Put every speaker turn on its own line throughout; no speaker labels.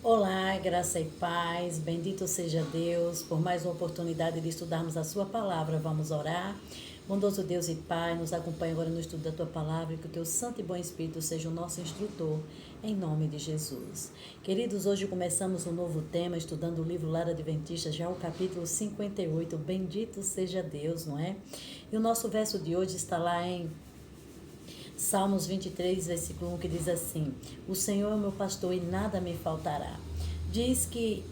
Olá, graça e paz, bendito seja Deus por mais uma oportunidade de estudarmos a sua palavra. Vamos orar. Bondoso Deus e Pai, nos acompanha agora no estudo da tua palavra e que o teu santo e bom Espírito seja o nosso instrutor, em nome de Jesus. Queridos, hoje começamos um novo tema, estudando o livro Lar Adventista, já o capítulo 58, bendito seja Deus, não é? E o nosso verso de hoje está lá em Salmos 23, versículo 1, que diz assim: O Senhor é meu pastor e nada me faltará. Diz que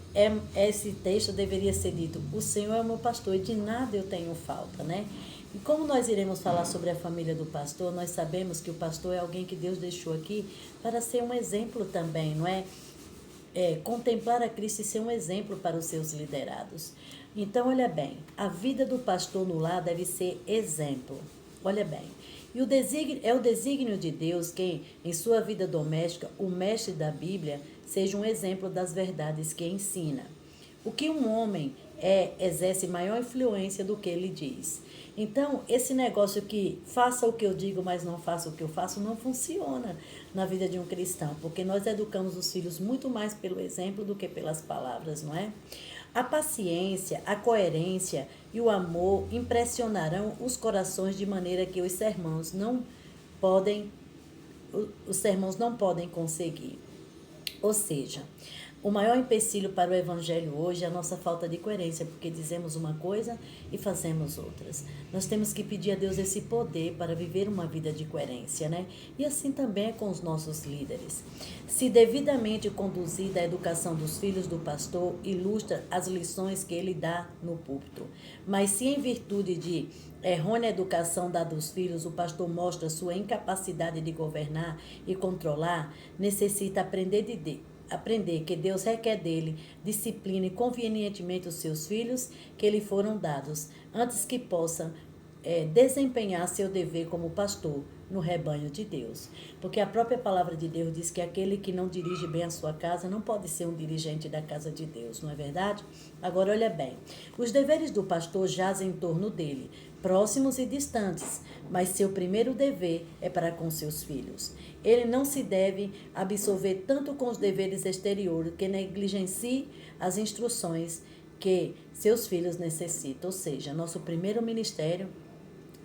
esse texto deveria ser dito: O Senhor é meu pastor e de nada eu tenho falta, né? E como nós iremos falar sobre a família do pastor, nós sabemos que o pastor é alguém que Deus deixou aqui para ser um exemplo também, não é? Contemplar a Cristo e ser um exemplo para os seus liderados. Então, olha bem, a vida do pastor no lar deve ser exemplo. Olha bem. E é o desígnio de Deus que, em sua vida doméstica, o mestre da Bíblia seja um exemplo das verdades que ensina. O que um homem exerce maior influência do que ele diz. Então, esse negócio que faça o que eu digo, mas não faça o que eu faço, não funciona na vida de um cristão, porque nós educamos os filhos muito mais pelo exemplo do que pelas palavras, não é? A paciência, a coerência e o amor impressionarão os corações de maneira que podem, os sermãos não podem conseguir. Ou seja, o maior empecilho para o evangelho hoje é a nossa falta de coerência, porque dizemos uma coisa e fazemos outras. Nós temos que pedir a Deus esse poder para viver uma vida de coerência, né? E assim também é com os nossos líderes. Se devidamente conduzida a educação dos filhos do pastor, ilustra as lições que ele dá no púlpito. Mas se em virtude de errônea educação dada aos filhos, o pastor mostra sua incapacidade de governar e controlar, necessita aprender que Deus requer dele discipline convenientemente os seus filhos que lhe foram dados, antes que possa desempenhar seu dever como pastor no rebanho de Deus. Porque a própria palavra de Deus diz que aquele que não dirige bem a sua casa não pode ser um dirigente da casa de Deus, não é verdade? Agora olha bem, os deveres do pastor jazem em torno dele, próximos e distantes, mas seu primeiro dever é para com seus filhos. Ele não se deve absolver tanto com os deveres exteriores que negligencie as instruções que seus filhos necessitam. Ou seja, nosso primeiro ministério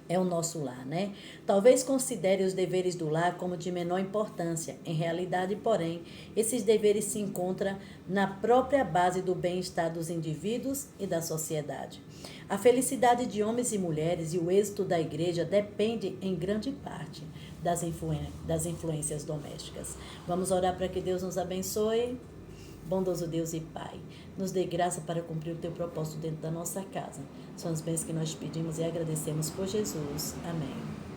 é o nosso lar, né? Talvez considere os deveres do lar como de menor importância. Em realidade, porém, esses deveres se encontram na própria base do bem-estar dos indivíduos e da sociedade. A felicidade de homens e mulheres e o êxito da igreja depende em grande parte das influências domésticas. Vamos orar para que Deus nos abençoe. Bondoso Deus e Pai, nos dê graça para cumprir o teu propósito dentro da nossa casa. São as bênçãos que nós pedimos e agradecemos por Jesus. Amém.